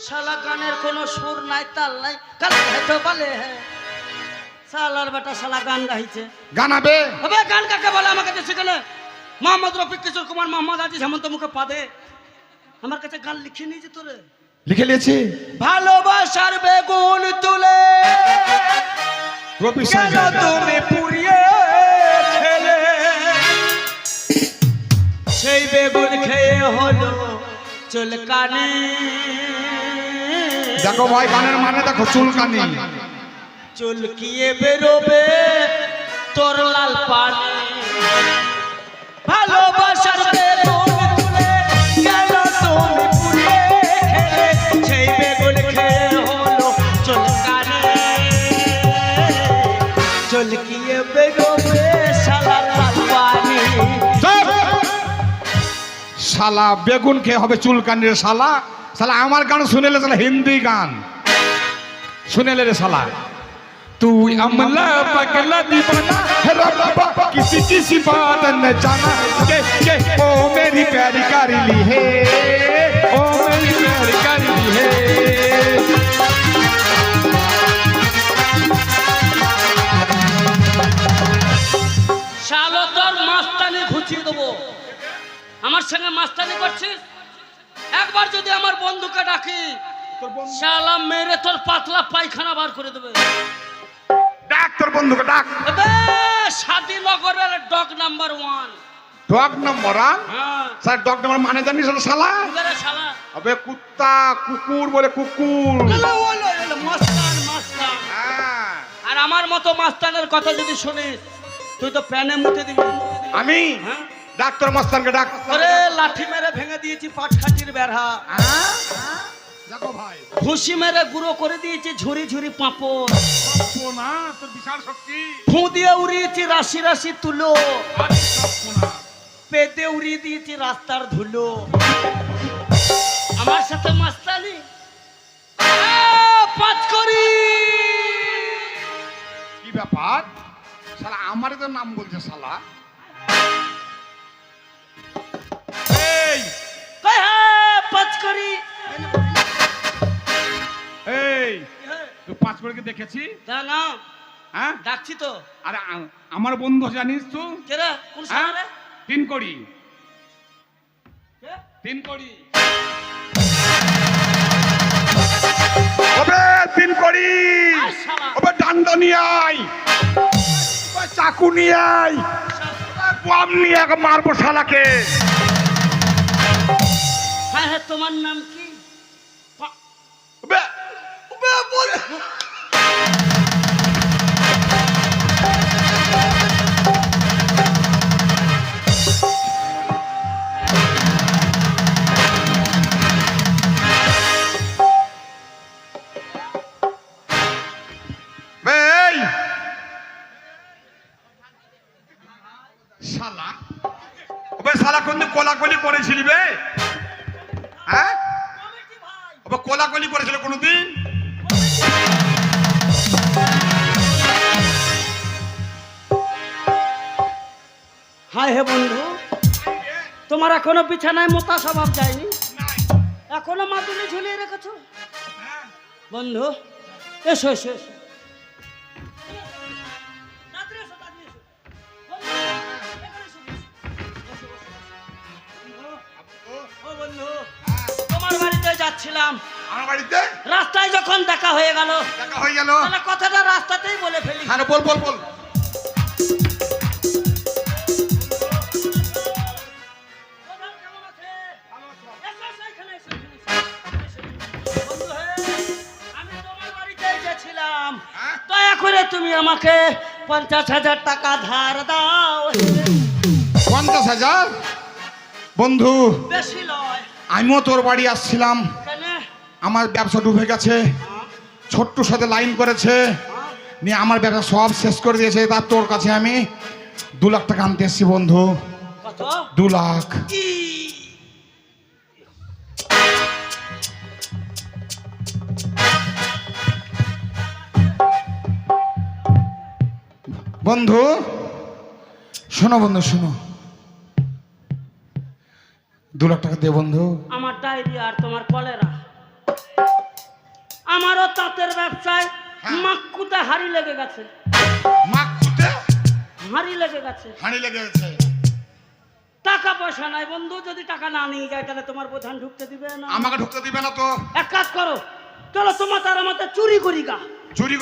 শালা গানের কোনো সুর নাই, তাল নাই, কালে হয়তো বলে শালার বেটা শালা গান গাইছে। গানাবে হবে গান কাকে বলে আমার কাছে সেখানে মোহাম্মদ রফিক, কিশোর কুমার, মোহাম্মদ আজিজ, হেমন্ত মুখে পাদে আমার কাছে গান লিখে নিয়েছে। তোরে লিখে নিয়েছি ভালোবাসার বেগুন তুলে রবি কেন তুমি পুড়িয়ে খেলে, সেই বেগুন খেয়ে হলো চুলকানি। দেখো ভাই গানের মানে দেখো, চুলকানি চুলকিয়ে বেরোবে তোর লাল পানি। ভালোবাসার বেগুন তুলে কেন তুমি পুড়িয়ে খেলে, সেই বেগুন খেয়ে হলো চুলকানি। চুলকিয়ে বেরোবে শালার লাল পানি। শালা বেগুন খেয়ে হবে চুলকানির শালা। শালা আমার গান শুনেলে শালা হিন্দি গান শুনেলে রে শালা। তুই আমলা पगला दीवाना रब्बा किसी किसी बात न जाना के ओ मेरी प्यारी कारी ली है, ओ मेरी प्यारी कारी ली है। শালো তোর মাস্তানি ঘুচিয়ে দেবো। আমার সঙ্গে মাস্তানি করছিস, একবার যদি আমার বন্ধুকে ডাকি শালা মেরে তোর পাতলা পায়খানা বার করে দেবে। ডাক তোর বন্ধুকে ডাক। স্বাধীনগরের ডগ নাম্বার 1। ডগ নম্বর হ্যাঁ স্যার, ডগ নম্বর মানে জানিস শালা? শালা আবে কুত্তা, কুকুর বলে কুকুর। মাস্তান মাস্তান। হ্যাঁ। আর আমার মতো মাস্তানের কথা যদি শুনিস তুই তো প্যানে মুতে দিবি। আমি হ্যাঁ ডাক্তার মস্তানকে ডাক। আরে লাঠি মেরে ভেঙে দিয়েছি পাটখাটির বেড়া, দেখো ভাই ঘুষি মেরে গুঁড়ো করে দিয়েছি ঝুরি ঝুরি পাঁপড়, না তোর বিশাল শক্তি। ফু দিয়ে উড়িয়েছি রাশি রাশি তুলো, পেতে উড়িয়ে দিয়েছি রাস্তার ধুলো। আমার সাথে মাস্তানি পাঁচ করি। কি ব্যাপার শালা, আমারই তো নাম বলছে শালা। এই পাঁচ করি। এই তুই পাঁচ করে দেখেছি না হ্যাঁ? ডাকছি তো। আরে আমার বন্ধু জানিস তুই? কেরা কোন সালে? তিন কড়ি, তিন কড়ি। ওবে তিন কড়ি, ওবে ডান্ডা নিয়ে আয়, ওবে চাকু নিয়ে আয়, বম নিয়ে মারবো শালাকে। হ্যাঁ হ্যাঁ, তোমার নাম কি? ওবে ওবে বল। শালা ওবে শালা কোন কোলাকুলি করেছিলি বে? হ্যাঁ ওবে কোলাকুলি করেছিল কোনদিন? হায় হে বন্ধু, তোমার এখনো বিছানায় মোতা স্বভাব যায়নি? এখনো মাদুলি ঝুলিয়ে রেখেছো? বন্ধু এসো এসো এসো। তোমার বাড়িতে যাচ্ছিলাম, আমার বাড়িতে রাস্তায় যখন দেখা হয়ে গেল তাহলে কথাটা রাস্তাতেই বলে ফেলি। হ্যাঁ বল বল বল। দয়া করে তুমি আমাকে 50,000 টাকা ধার দাও। 50,000? বন্ধু বেশি নয়। আমিও তোর বাড়ি আসছিলাম, কেন? আমার ব্যবসা ডুবে গেছে, ছোট্টুর সাথে লাইন করেছে নিয়ে আমার ব্যবসা সব শেষ করে দিয়েছে। তার তোর কাছে আমি 2 লাখ টাকা আনতে এসেছি বন্ধু। কত? 2 লাখ। বন্ধু শোনো, বন্ধু শোনো, 2 লাখ টাকা দে বন্ধু। আমার ডায়রিয়া আর তোমার কলেরা। আমারও তাঁতের ব্যবসায় হ্যাঁ। মাক্কুতে হাড়ি লেগে গেছে, মাকুতে হাড়ি লেগে গেছে। হাঁড়ি লেগে গেছে। টাকা পয়সা নাই বন্ধু, যদি টাকা না নিয়ে যায় তাহলে তোমার প্রধান ঢুকতে দিবে না। আমাকে ঢুকতে দিবে না তো। এক কাজ করো, চলো তোমার তার আমাকে চুরি করি গা। চুরি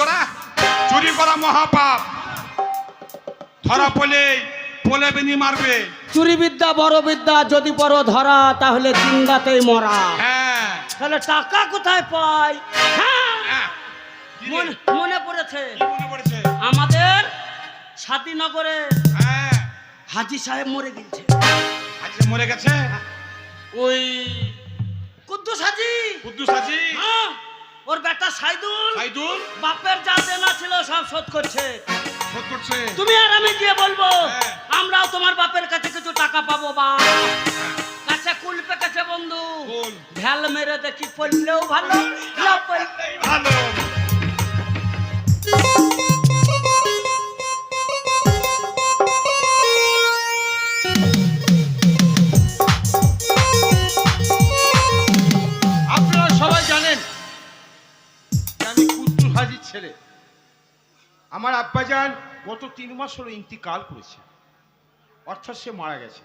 করা মহাপাপ। ধরা পলে বেনি মারবে। চুরি বিদ্যা বড় বিদ্যা, যদি বড় ধরা তাহলে জিঙ্গাতেই মরা। হ্যাঁ তাহলে টাকা কোথায় পাই? হ্যাঁ, হ্যাঁ। কি রে? মনে পড়েছে, কি মনে পড়েছে? আমাদের স্বাধীনগরে হ্যাঁ, হাজি সাহেব মরে গেছে। আজকে মরে গেছে। ওই কুদ্দুস হাজি, কুদ্দুস হাজি, হ্যাঁ, ওর বেটা সাইদুল সাইদুল বাপের যা দেনা ছিল সব শোধ করছে। শোধ করছে। তুমি আর আমি গিয়ে বলবো হ্যাঁ। আমরাও তোমার বাপের কাছে কিছু টাকা পাবো। বা কাছে কুল পেকেছে বন্ধু, কুল। ভ্যাল মেরে দেখি পড়লেও ভালো, না পড়লে ভালো। আপনারা সবাই জানেন যে আমি কুদ্দুস হাজির ছেলে। আমার আব্বাজান গত 3 মাস হলো ইন্তিকাল করেছে, অর্থাৎ সে মারা গেছে।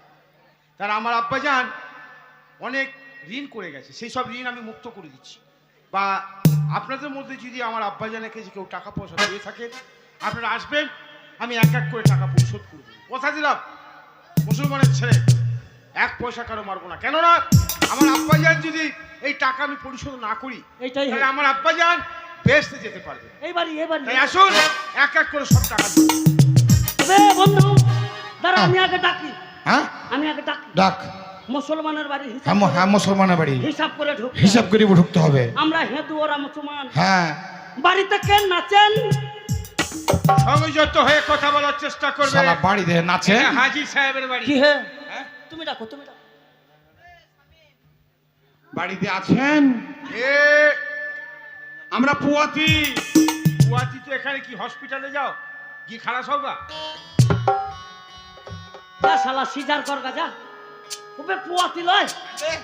তার আমার আব্বাজান অনেক ঋণ করে গেছে, সেই সব ঋণ আমি মুক্ত করে দিচ্ছি। বা আপনাদের মধ্যে যদি আমার আব্বাজানের কাছে কেউ টাকা পয়সা দিয়ে থাকেন, আপনারা আসবেন, আমি এক এক করে টাকা পরিশোধ করে দেবো। কথা দিলাম, মুসলমানের ছেলে, 1 পয়সা কারো মারবো না। কেননা আমার আব্বাজান যদি এই টাকা আমি পরিশোধ না করি, এইটাই তাহলে আমার আব্বাজান বেহেশতে যেতে পারবে। এইবারই তাই আসুন এক এক করে সব টাকা দিন। বন্ধু দাঁড়া, আমি আগে ডাকি, হ্যাঁ, আমি আগে ডাকি। ডাক। মুসলমানের বাড়ি হ্যাঁ, মুসলমানের বাড়ি হিসাব করে ঢুক, হিসাব করে ঢুকতে হবে। আমরা হিন্দু, ওরা মুসলমান। হ্যাঁ, বাড়িতে কেন নাচেন? সংযত হয়ে কথা বলার চেষ্টা করবে। শালা বাড়িতে নাচে। এটা হাজি সাহেবের বাড়ি। কি হে? হ্যাঁ? তুমি ডাকো, তুমি ডাকো। বাড়িতে আছেন? এ আমরা পুয়াতি। গুয়াহাটি তো এখানে কি হসপিটালে যাও কি খারাপ হবা? যা শালা সিজার কর গা, যা। ওবে পুয়াতি লয়,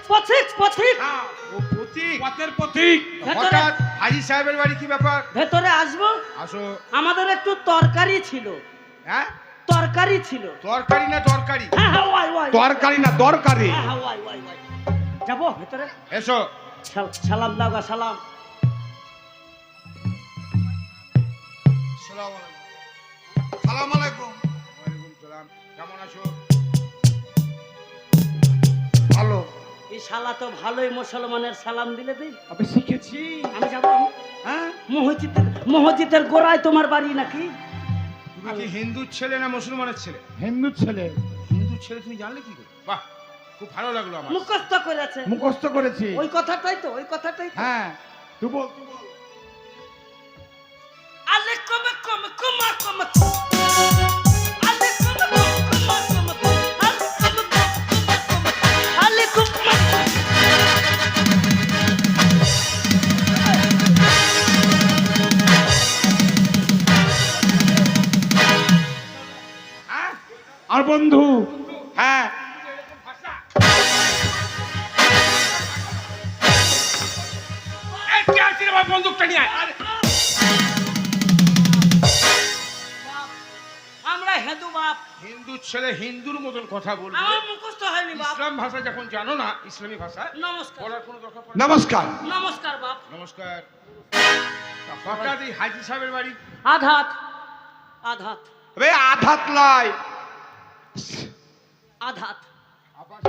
পথিক পথিক। হ্যাঁ, ও প্রতীক। পথের প্রতীক। ভেতরে হঠাৎ হাজি সাহেবের বাড়ি কি ব্যাপার? ভেতরে আসবো। আসো। আমাদের একটু তরকারি ছিল, হ্যাঁ, তরকারি ছিল। তরকারি না দরকারি? হ্যাঁ হ্যাঁ, ওয়াই ওয়াই। তরকারি না দরকারি। হ্যাঁ হ্যাঁ, ওয়াই ওয়াই ওয়াই। যাবো ভেতরে? এসো। সালাম দাও গা, সালাম। সালাম আলাইকুম। ওয়ালাইকুম সালাম। কেমন আছো? ভালো। এই শালা তো ভালোই মুসলমানের সালাম দিলে দেই। আমি শিখেছি। আমি যাবো। হ্যাঁ, মসজিদের গোড়ায় তোমার বাড়ি নাকি? তুমি কি হিন্দুর ছেলে না মুসলমানের ছেলে? হিন্দু ছেলে। হিন্দুর ছেলে তুমি জানলে কি করে? বাহ, খুব ভালো লাগলো আমার। মুখস্থ করেছে। মুখস্থ করেছি। ওই কথাটাই তো, ওই কথাটাই তো। হ্যাঁ, তুই বল, তুই বল। আলাইকুম কুম কুমা কুম কুম। আলাইকুম কুম কুমা কুম কুম। আলাইকুম কুম কুম। হ্যাঁ, আর বন্ধু। হ্যাঁ, এই কে আছে রে, আমার বন্দুকটা নিয়ে আয়। আরে, আমরা হিন্দু বাপ, হিন্দুর ছেলে হিন্দুর মতন কথা বলবে। আমার মুখস্থ হয়নি বাপ। ইসলাম ভাষা যখন জানো না, ইসলামী ভাষা নমস্কার, বলার কোনো দরকার পড়ে না। নমস্কার। নমস্কার বাপ। নমস্কার। তা হঠাৎ এই হাজি সাহেবের বাড়ি? আধাত, আধাত, রে আধাত লয়। আধাত। আবার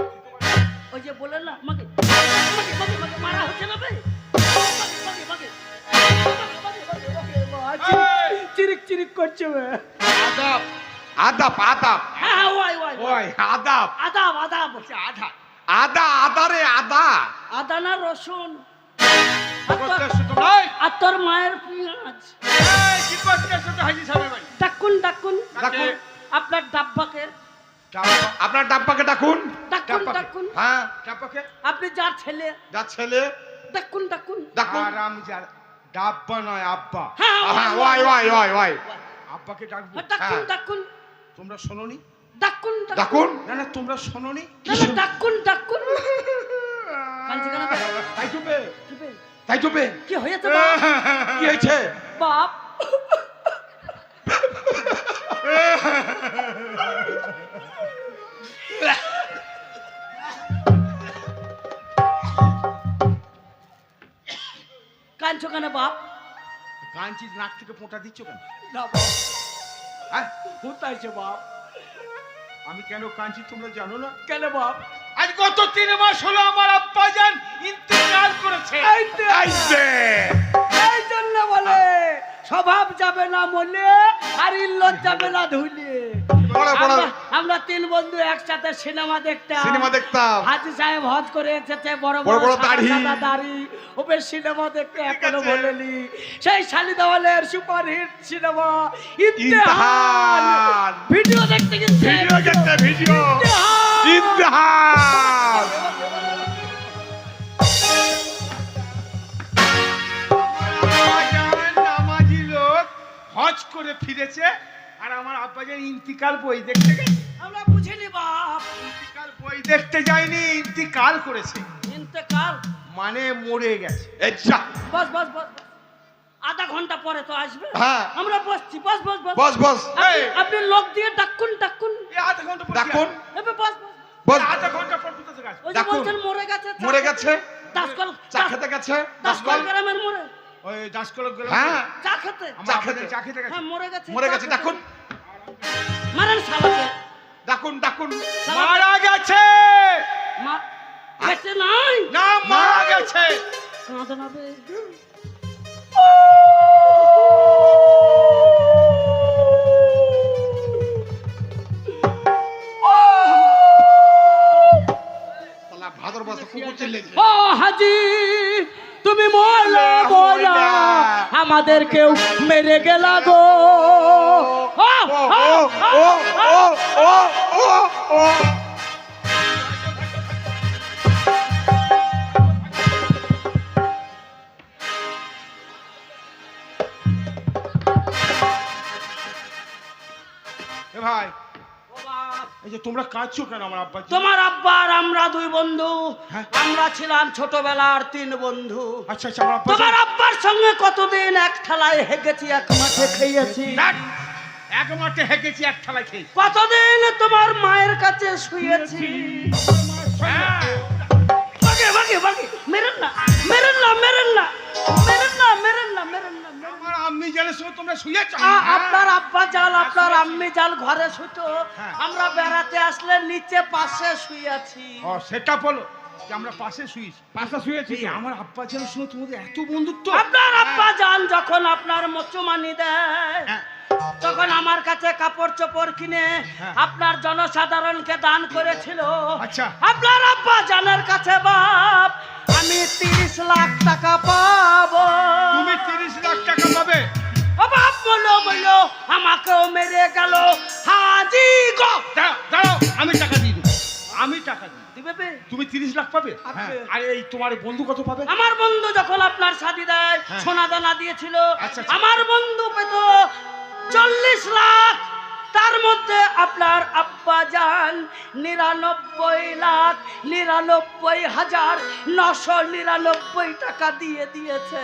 ওই যে বলেন না আমাকে মারা হচ্ছে না বে। চিরিক চিরিক করছে বে। আদাব। আদাব আদাব। হ্যাঁ ওয়াই ওয়াই ওই আদাব। আদাব আদাব। আধা আদা আদা রে আদা। আদা না রসুন, করতে এসছো তোমরা? এই, আর তোর মায়ের পেঁয়াজ। এই, কি করতে এসছো তো হাজি সাহেবের বাড়ি? ডাকুন ডাকুন ডাকুন। আপনার ডাব্বাকে, ডাব্বা। আপনার ডাব্বাকে ডাকুন। ডাকুন ডাব্বাকে। ডাকুন। হ্যাঁ, ডাব্বাকে? আপনি যার ছেলে, যা ছেলে ডাকুন ডাকুন। ডাকুন। আরাম যার। ডাব্বা নয়, আব্বা। হ্যাঁ হ্যাঁ, ওয়াই ওয়াই ওয়াই ওয়াই। আব্বাকে ডাকবো? ডাকুন হ্যাঁ। ডাকুন তোমরা শোনোনি? ডাকুন ডাকুন। না না, তোমরা শোনোনি? না না, ডাকুন ডাকুন। কাঞ্চি কেন? তাই চুপে। চুপে। তাই চুপে কি হয়েছে বাপ? কি হয়েছে? বাপ কাঁদছো কেন বাপ? কাঞ্চির নাক থেকে পোঁটা দিচ্ছ কেন? না বাপ, হ্যাঁ? কোথায়ছে বাপ? আমি কেন কাঞ্চি তোমরা জানো না? কেন বাপ? আজ গত 3 মাস হলো আমার আব্বাজান ইন্তেকাল করেছে। এই জন্য বলে স্বভাব যাবে না মলে আর ইল্লত যাবে না ধুলে। আমরা 3 বন্ধু একসাথে সিনেমা দেখতাম। হাজি সাহেব হজ করে এসেছে, বড় বড় দাড়ি, ওপরে সিনেমা দেখতে এখনো বলেনি। সেই শালি দেওয়ালের সুপারহিট সিনেমা ইমতিহান। ভিডিও দেখতে গেছে, ইমতিহান। নামাজি লোক হজ করে ফিরেছে আর আমার আব্বাজান ইন্তিকাল বই দেখতে গেছে। আমরা বুঝিনি বাপ। ইন্তিকাল বই দেখতে যায়নি, ইন্তিকাল করেছে। ইন্তেকাল মানে মরে গেছে। বস বস বস, আধা ঘন্টা পরে তো আসবে। হ্যাঁ। আমরা বসছি, বস বস বস বস বস আপনি লোক দিয়ে ডাকুন ডাকুন। এই আধা ঘন্টা পর ডাকুন। এবে বস বস। বস আধা ঘন্টা পর কোথা থেকে আসবে? ওই যে ডাকুন। বলছেন মরে গেছে, মরে গেছে, দাসকল চা খেতে গেছে। দাসকল গ্রামের মরে ওই দাসকলক গেল। হ্যাঁ, চা খেতে। চা খেতে গেছে। হ্যাঁ মরে গেছে, মরে চা গেছে। খেতে। ডাকুন মারেন শালাকে। ডাকুন ডাকুন। মারা গেছে গেছে নাই না, মারা গেছে। কাঁদে না বে। শালা ভাদর মাসে কুকুর চিল্লেছে। ও হাজি তুমি মরলে বলা আমাদের কেউ মেরে গেলা গো। ও, ও ও, ও ও ও ও ও। এ ভাই, ও বাপ, এই যে তোমরা কাঁদছো কেন আমার আব্বা? তোমার আব্বার আমরা 2 বন্ধু, হ্যাঁ। আমরা ছিলাম ছোটবেলার 3 বন্ধু। আচ্ছা আচ্ছা, আমার আব্বা তোমার আব্বার সঙ্গে কতদিন এক থালায় হেগেছি, এক মাঠে খেয়েছি। এক মাঠে হেঁকেছি, এক থালায় খেয়েছি। কতদিন তোমার মায়ের কাছে শুয়েছি। হ্যাঁ। বাগে বাগে বাগে, মেরেন না মেরেন না মেরেন না মেরেন না মেরেন না মেরেন না। আমার আম্মি জানের সঙ্গে তোমরা শুয়েছ? আপনার আব্বা জাল, আপনার আম্মি জাল ঘরে শুতো, হ্যাঁ। আমরা বেড়াতে আসলে নিচে পাশে শুয়েছি। ও সেটা বলো যে আমরা পাশে শুয়েছি। পাশা শুয়েছি এই আমার আব্বা জানের সঙ্গে তোমাদের এত বন্ধুত্ব? আপনার আব্বা জান যখন আপনার মোচমানি দেয় হ্যাঁ। তখন আমার কাছে কাপড় চোপড় কিনে হ্যাঁ। আপনার জনসাধারণকে দান করেছিল। আচ্ছা। আপনার আব্বা জানের কাছে বাপ আমি 30 লাখ টাকা পাবো। তুমি 30 লাখ টাকা পাবে? ও বাপ বলো বলো আমাকেও মেরে গেল হাজি গো। দাঁড়াও দাঁড়াও, আমি টাকা দিয়ে দেবো, আমি টাকা দিই। দিবে বে? তুমি 30 লাখ পাবে? হ্যাঁ। আর এই তোমার বন্ধু কত পাবে? আমার বন্ধু যখন আপনার শাদি দেয় হ্যাঁ। সোনা দানা দিয়েছিল, আচ্ছা, আচ্ছা। আমার বন্ধু পেত 40 লাখ। তার মধ্যে আপনার আব্বা জান 99,99,999 টাকা দিয়ে দিয়েছে।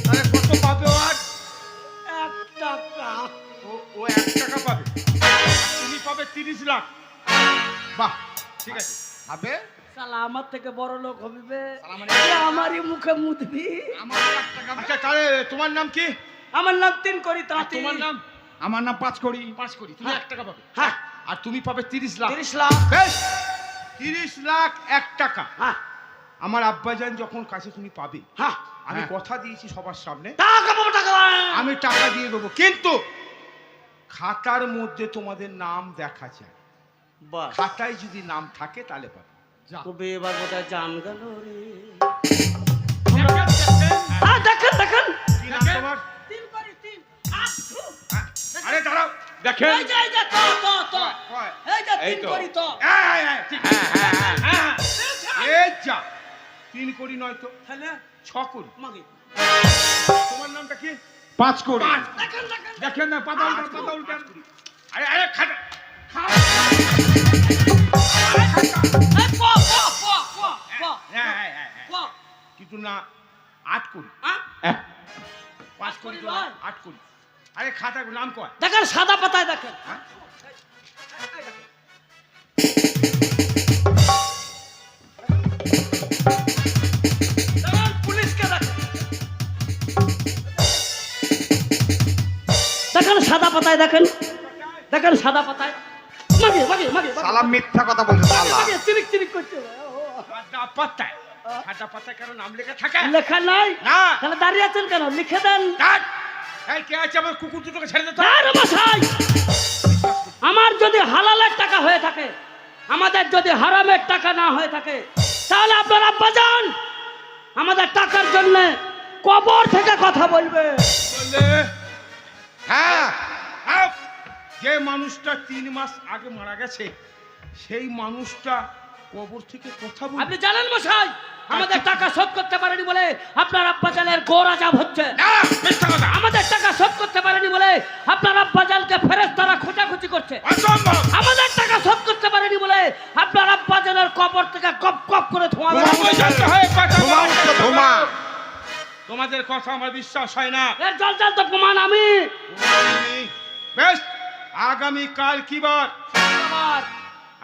আরে কত পাবে ও? আর 1 টাকা। ও 1 টাকা পাবে, তুমি পাবে 30 লাখ। বাহ, ঠিক আছে। হবে শালা আমার থেকে বড় লোক হবি বে। শালা মানে- এ আমারই মুখে মুদবি। আমার 1 টাকা। আচ্ছা তাহলে তোমার নাম কি? আমার নাম 3 করি আর তাঁতি। তোমার নাম? আমার নাম 5 কোটি। 5 কোটি। তুমি হ্যাঁ। 1 টাকা পাবে। হ্যাঁ। আর তুমি পাবে 30 লাখ। 30 লাখ। বেশ, 30 লাখ 1 টাকা হ্যাঁ আমার আব্বাজান যখন কাছে তুমি পাবে, হ্যাঁ। আমি হ্যাঁ। কথা দিয়েছি সবার সামনে টাকা পাবো টাকা। আমি টাকা দিয়ে দেবো, কিন্তু খাতার মধ্যে তোমাদের নাম দেখা যায়। বাহ, খাতায় যদি নাম থাকে তাহলে পাবে। তবে এবার বোধহয় জান গেল রে। হ্যাঁ, দেখেন দেখেন কি নাম তোমার? 3 করি 3। হ্যাঁ, আরে দাঁড়াও, দেখেন। এই যে তো কয়? এই যে এই 3 তো। করি তো। ঠিক। হ্যাঁ হ্যাঁ হ্যাঁ। এই যা, 3 কোটি নয় তো, তাহলে 6 কোটি। মাগি তোমার নামটা কি? 5 কোটি। দেখেন দেখেন। দেখেন না, পাতা উল্টান, পাতা উল্টান। আরে আরে খাতা। এই প প প প প হ্যাঁ, হ্যাঁ, হ্যাঁ, হ্যাঁ। প। কিন্তু না, 8 কোটি হ্যাঁ? 5 কোটি তো না, 8 কোটি। আরে খাতা নাম কয়? দেখেন সাদা পাতায় দেখেন। হ্যাঁ? দেখেন, পুলিশকে দেখেন। দেখেন সাদা পাতায় দেখেন। দেখেন সাদা পাতায়। মাগে মাগে মাগে শালা মিথ্যা কথা বলছে শালা। মাগে চিরিক চিরিক করছে। খাতা পাতায়, খাতা পাতায় কেন নাম লেখা থাকে? লেখা নাই? না। তাহলে দাঁড়িয়ে আছেন কেন? লিখে দেন। কাট। এই কে আছে আমার কুকুর দুটোকে ছেড়ে দে তো। আর মশাই, আমার যদি হালালের টাকা হয়ে থাকে, আমাদের যদি হারামের টাকা না হয়ে থাকে, তাহলে আপনার আব্বা যান আমাদের টাকার জন্য কবর থেকে কথা বলবে। বললে হ্যাঁ আপ, যে মানুষটা 3 মাস আগে মারা গেছে সেই মানুষটা কবর থেকে কথা বলবে। আপনি জানেন মশাই, আমাদের টাকা শোধ করতে পারেনি বলে আপনার আব্বা জানের গোর আজাব হচ্ছে। না, মিথ্যা কথা। আমাদের টাকা শোধ করতে পারেনি বলে আপনার আব্বা জানকে ফেরেশতারা খোঁজাখুঁজি করছে। অসম্ভব। আমাদের টাকা শোধ করতে পারেনি বলে আপনার আব্বা জানের কবর থেকে গপ গপ করে ধোঁয়া বের তোমাকে হচ্ছে। জানতে হয় কথা ধোঁয়া বলতে উঠছে, ধোঁয়া। তোমাদের কথা আমার বিশ্বাস হয় না। এর জল জল তো প্রমাণ আমি। বেশ, আগামীকাল কি বার? আমার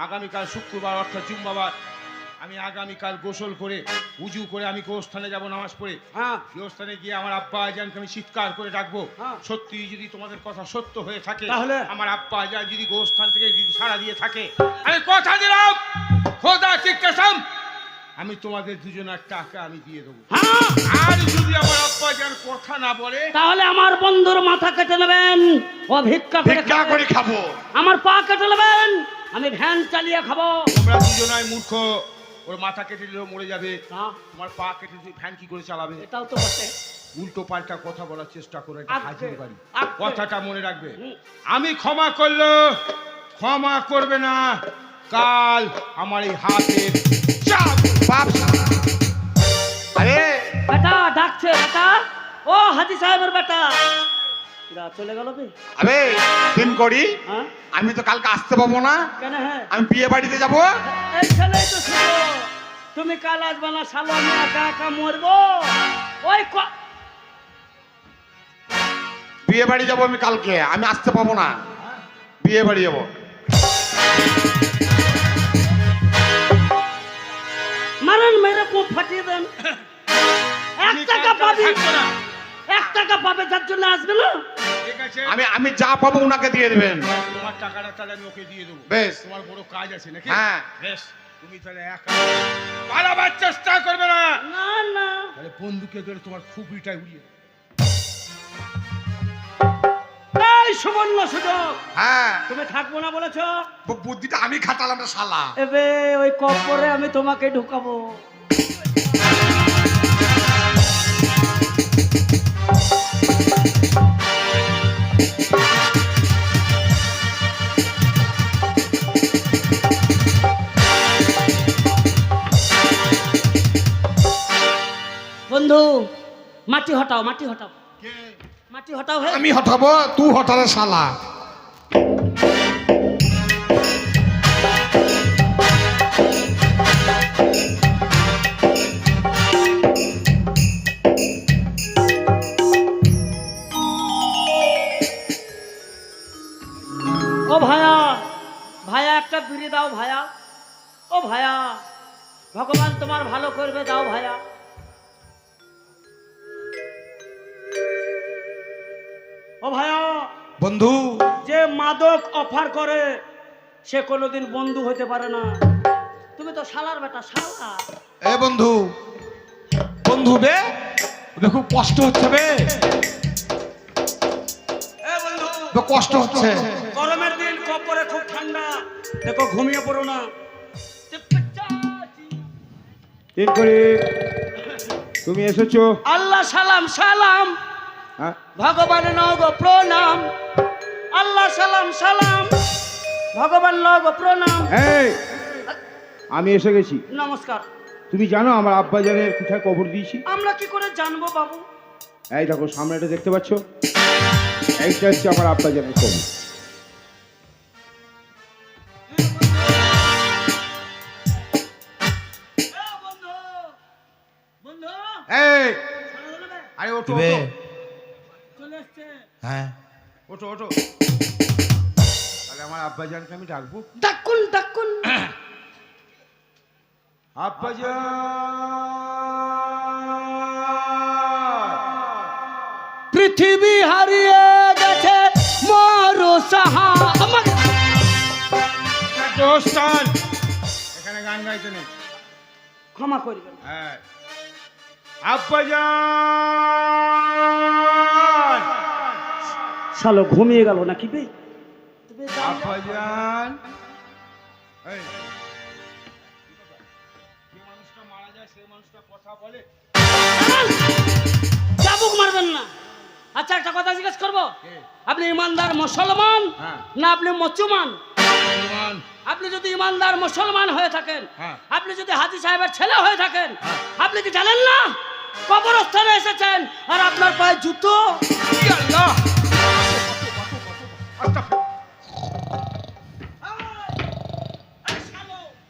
আগামীকাল শুক্রবার অর্থাৎ জুম্মাবার। আমি আগামীকাল গোসল করে উজু করে আমি গোস্থানে যাব নামাজ পড়ে। হ্যাঁ গোস্থানে গিয়ে আমার আব্বা আজানকে আমি চিৎকার করে ডাকবো। হ্যাঁ। সত্যি যদি তোমাদের কথা সত্য হয়ে থাকে, তাহলে? আমার আব্বা আজান যদি গোস্থান থেকে যদি সাড়া দিয়ে থাকে, আমি কথা দিলাম খোদা কি কসম, আমি তোমাদের দুজনের টাকা আমি দিয়ে দেবো। হ্যাঁ, আর যদি আমার আব্বা আজান কথা না বলে, তাহলে আমার বন্ধুর মাথা কেটে নেবেন, ও ভিক্ষা করে ভিক্ষা খাবে। করে খাবো। আমার পা কেটে নেবেন, আমি ভ্যান চালিয়ে খাবো। তোমরা দুজনাই মূর্খ। ওর মাথা কেটে দিলেও মরে যাবে, না, তোমার পা কেটে দিলে ফ্যান কি করে চালাবে? এটাও তো বটে। উল্টো পাল্টা কথা বলার চেষ্টা করে একটা আজকে, হাজির বাড়ি। আজকে। কথাটা মনে রাখবে। হুম। আমি ক্ষমা করলো ক্ষমা করবে না, কাল আমার এই হাতের চাপ। বাপ। আরে বেটা ডাকছে, বেটা ও হাজি সাহেবের বেটা। যা চলে গেল বে। আরে দিন করি, হ্যাঁ আমি তো কালকে আসতে পাবো না। কেন? হ্যাঁ আমি বিয়ে বাড়িতে যাবো। এই ছেলেই তো শুনো, তুমি কাল আসবে না, শালো আমি একা একা মরবো। ওই বিয়ে বাড়ি যাবো আমি কালকে, আমি আসতে পাবো না। বিয়ে বাড়ি যাবো। মারেন মেরে কোপ ফাটিয়ে দেন। 1 টাকা পাবি, 1 টাকা পাবে, যার জন্য আসবে না। ঠিক আছে, আমি যা পাবো ওনাকে দিয়ে দেবেন। তোমার টাকাটা তাহলে আমি ওকে দিয়ে দেবো। বেশ। তোমার বড় কাজ আছে নাকি? হ্যাঁ। বেশ, তুমি তাহলে একা পালাবার চেষ্টা করবে না। না না, তাহলে বন্দুকে ধরে তোমার খুবইটাই উড়িয়ে দেবো। এই সুবর্ণ সুযোগ, হ্যাঁ, তুমি থাকবো না বলেছো, বুদ্ধিটা আমি খাটালাম না শালা। এবে ওই কবরে আমি তোমাকে ঢুকাবো। বন্ধু মাটি হটাও, মাটি হটাও, মাটি হটাও। হে আমি হটাবো, তুই হটালে শালা। ও ভায়া, ভায়া একটা বিড়ি দাও ভায়া। ও ভায়া, ভগবান তোমার ভালো করবে, দাও ভায়া। ও ভায়া, বন্ধু, যে মাদক অফার করে সে কোনোদিন বন্ধু হতে পারে না। তুমি তো শালার বেটা, শালা। এ বন্ধু, বন্ধু বে, ওদের খুব কষ্ট হচ্ছে বে। এ বন্ধু, তো কষ্ট হচ্ছে। গরমের দিন, কপরে খুব ঠান্ডা, দেখো ঘুমিয়ে পড়ো না। তিন করে তুমি এসেছো? আল্লাহ সালাম সালাম, হ্যাঁ, ভগবান নগ প্রণাম। আল্লাহ সালাম সালাম, ভগবান নগ প্রণাম। এই আমি এসে গেছি। নমস্কার। তুমি জানো আমার আব্বা জানের কোথায় কবর দিয়েছি? আমরা কি করে জানবো বাবু? এই দেখো সামনে এটা দেখতে পাচ্ছ, এইটা হচ্ছে আমার আব্বা জানের কবর। বন্ধু, বন্ধু, এই আরে ওঠো দিবে? ওঠো চলে এসছে। হ্যাঁ ওঠো ওঠো তাহলে আমার আব্বাজানকে আমি ডাকবো। ডাকুন ডাকুন। আব্বাজান পৃথিবী হারিয়ে গেছে মরু সাহা। দোস্তান এখানে গান গাইতে নেই। ক্ষমা করবেন। হ্যাঁ আব্বাজান শালো ঘুমিয়ে গেল নাকি বে? আব্বাজান এই, যে মানুষটা মারা যায় সেই মানুষটা কথা বলে। চাবুক মারবেন না। আচ্ছা একটা কথা জিজ্ঞেস করবো, কে? আপনি ইমানদার মুসলমান হ্যাঁ। না আপনি মচুমান? ইমান। আপনি যদি ইমানদার মুসলমান হয়ে থাকেন, হ্যাঁ। আপনি যদি হাজী সাহেবের ছেলে হয়ে থাকেন, হ্যাঁ। আপনি কি জানেন না কবরস্থানে এসেছেন আর আপনার পায়ে জুতো? ই আল্লাহ! আস্তাগফিরুল্লাহ।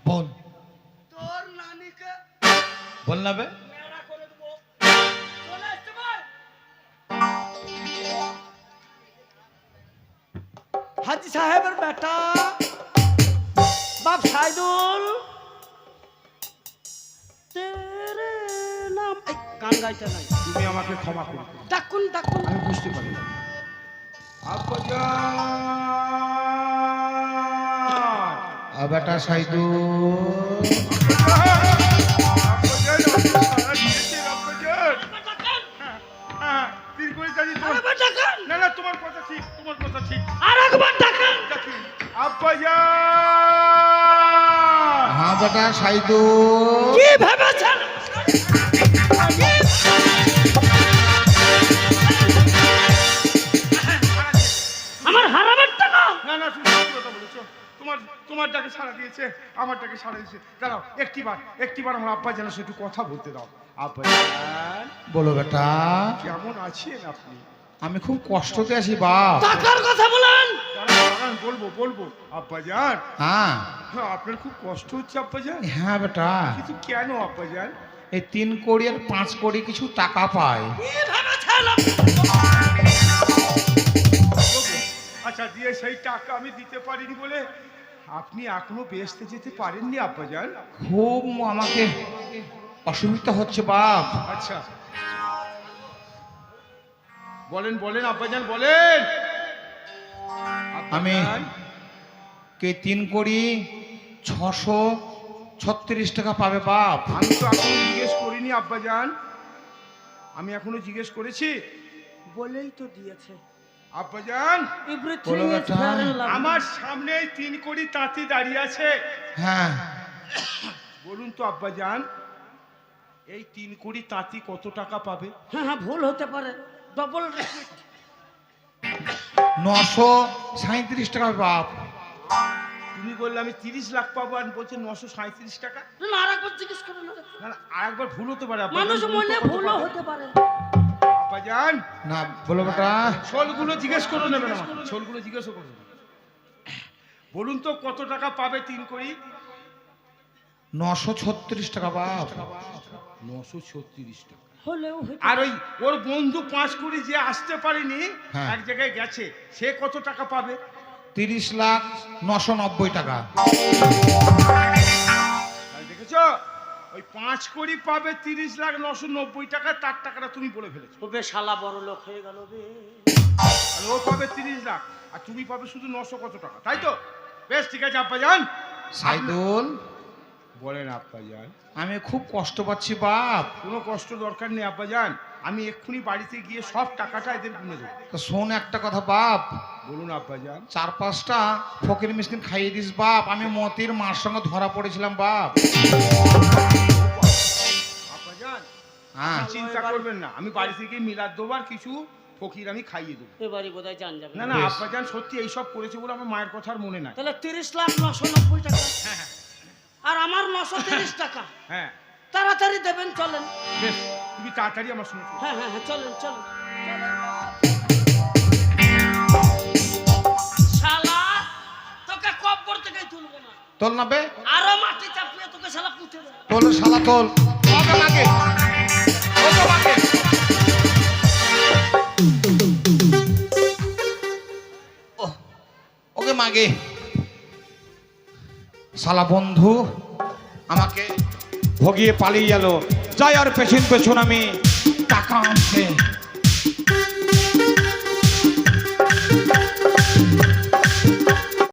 বল তোর নানিকে বল না বে মেরা করে দেবো। চলে আসতে ভাই। হাজী সাহেবের বেটা বাপ সাইদুল, তেরে নাম। এই গান গাইতে নাই। তুমি আমাকে ক্ষমা করো, ডাকুন ডাকুন। আমি বুঝতে পারি না। আব্বাজান বেটা সাইদু আরেকবার ডাকুন। না না তোমার কথা ঠিক, তোমার কথা ঠিক। আরেকবার ডাকুন। আব্বাজান হ্যাঁ বেটা সাইদু কি ভেবেছেন? আমার হারামের টাকা। না না তুমি সত্যি কথা বলেছো। তোমার ডাকে সাড়া দিয়েছে, আমার ডাকে সাড়া দিয়েছে। দাঁড়াও একটিবার আমার আব্বাজানের সাথে একটু কথা বলতে দাও। আব্বাজান বলো বেটা কেমন আছেন আপনি? আমি খুব কষ্টতে আছি বাপ। টাকার কথা বলেন। দাঁড়ান বলবো আব্বাজান। হ্যাঁ হ্যাঁ আপনার খুব কষ্ট হচ্ছে আব্বাজান, হ্যাঁ বেটা কিন্তু কেন আব্বাজান? এই 3 কোটি আর 5 কোটি কিছু টাকা পায়। কি ভেবেছেন আপনি? আচ্ছা দিয়ে সেই টাকা আমি দিতে পারিনি বলে আপনি এখনো বেহেশতে যেতে পারেননি আব্বাজান? খুব আমাকে অসুবিধা হচ্ছে বাপ। আচ্ছা বলেন আব্বাজান বলেন। আমি আব্বাজান, কে 3 কোটি 636 টাকা পাবে বাপ। আমি তো এখনো জিজ্ঞেস করিনি আব্বাজান, আমি এখনো জিজ্ঞেস করেছি? বলেই তো দিয়েছে। আব্বাজান এভরিথিং বলো ইজ বেটা। Fair and lovely. আমার সামনে 3 কোটি তাঁতি দাঁড়িয়ে আছে। হ্যাঁ বলুন তো আব্বাজান এই 3 কোটি তাঁতি কত টাকা পাবে? হ্যাঁ ভুল হতে পারে। ডবল 937 টাকা বাপ। তুমি বললে আমি 30 লাখ পাবো আর বলছে 937 টাকা। না আরেকবার জিজ্ঞেস করুন। না না আরেকবার ভুল হতে পারে আব্বাজান। মানুষ বলুন তো মনে কত ভুলও পাবে? হতে পারে। আব্বাজান না বলো বেটা ছোলগুলো জিজ্ঞেস করে নেবেন আমাকে, ছোলগুলো জিজ্ঞেস করুন। বলুন তো কত টাকা পাবে 3 কোটি? 936 টাকা বাপ। 936 টাকা। হলেও হতে আর ওর বন্ধু 5 কোটি যে আসতে পারেনি, হ্যাঁ। এক জায়গায় গেছে, সে কত টাকা পাবে? 30,990 টাকা। আর দেখেছো ওই 5 কোটি পাবে 30,990 টাকা, তার টাকাটা তুমি বলে ফেলেছো। হবে শালা বড় লোক হয়ে গেল বে। আর ও পাবে 30 লাখ আর তুমি পাবে শুধু 900 কত টাকা, তাই তো? বেশ ঠিক আছে আব্বাজান। সাইদুল বলেন আব্বাজান। আমি খুব কষ্ট পাচ্ছি বাপ। কোনো কষ্ট দরকার নেই আব্বাজান, আমি এক্ষুনি বাড়িতে গিয়ে সব টাকাটা এদের গুনে দেবো। তো শোন একটা কথা বাপ, বলুন আব্বাজান। 4-5টা ফকির মিসকিন খাইয়ে দিস বাপ। আমি মতির মার সঙ্গে ধরা পড়েছিলাম বাপ। আব্বাজান হ্যাঁ চিন্তা করবেন না, আমি বাড়িতে গিয়ে মিলাদ দেবো আর কিছু ফকির আমি খাইয়ে দেবো। এবারে বোধহয় জান যাবে। না না বেশ। আব্বাজান সত্যি এইসব করেছে বলে আমার মায়ের কথা আর মনে নাই। তাহলে 30,990 টাকা আর আমার 930 টাকা। হ্যাঁ তাড়াতাড়ি দেবেন, চলেন। বেশ তুমি তাড়াতাড়ি আমার শুনে হ্যাঁ হ্যাঁ হ্যাঁ চলেন চলেন। শালা তোকে কব্বর থেকে তুলবো না, তোল না বে, আরো মাটি চাপিয়ে তোকে শালা পুঁতে দেবো। তোল শালা তোল। ওকে মাকে, ওকে মাকে। ওকে মাগে শালা বন্ধু আমাকে ভগিয়ে পালিয়ে গেল। যাই আর পেছন পেছন আমি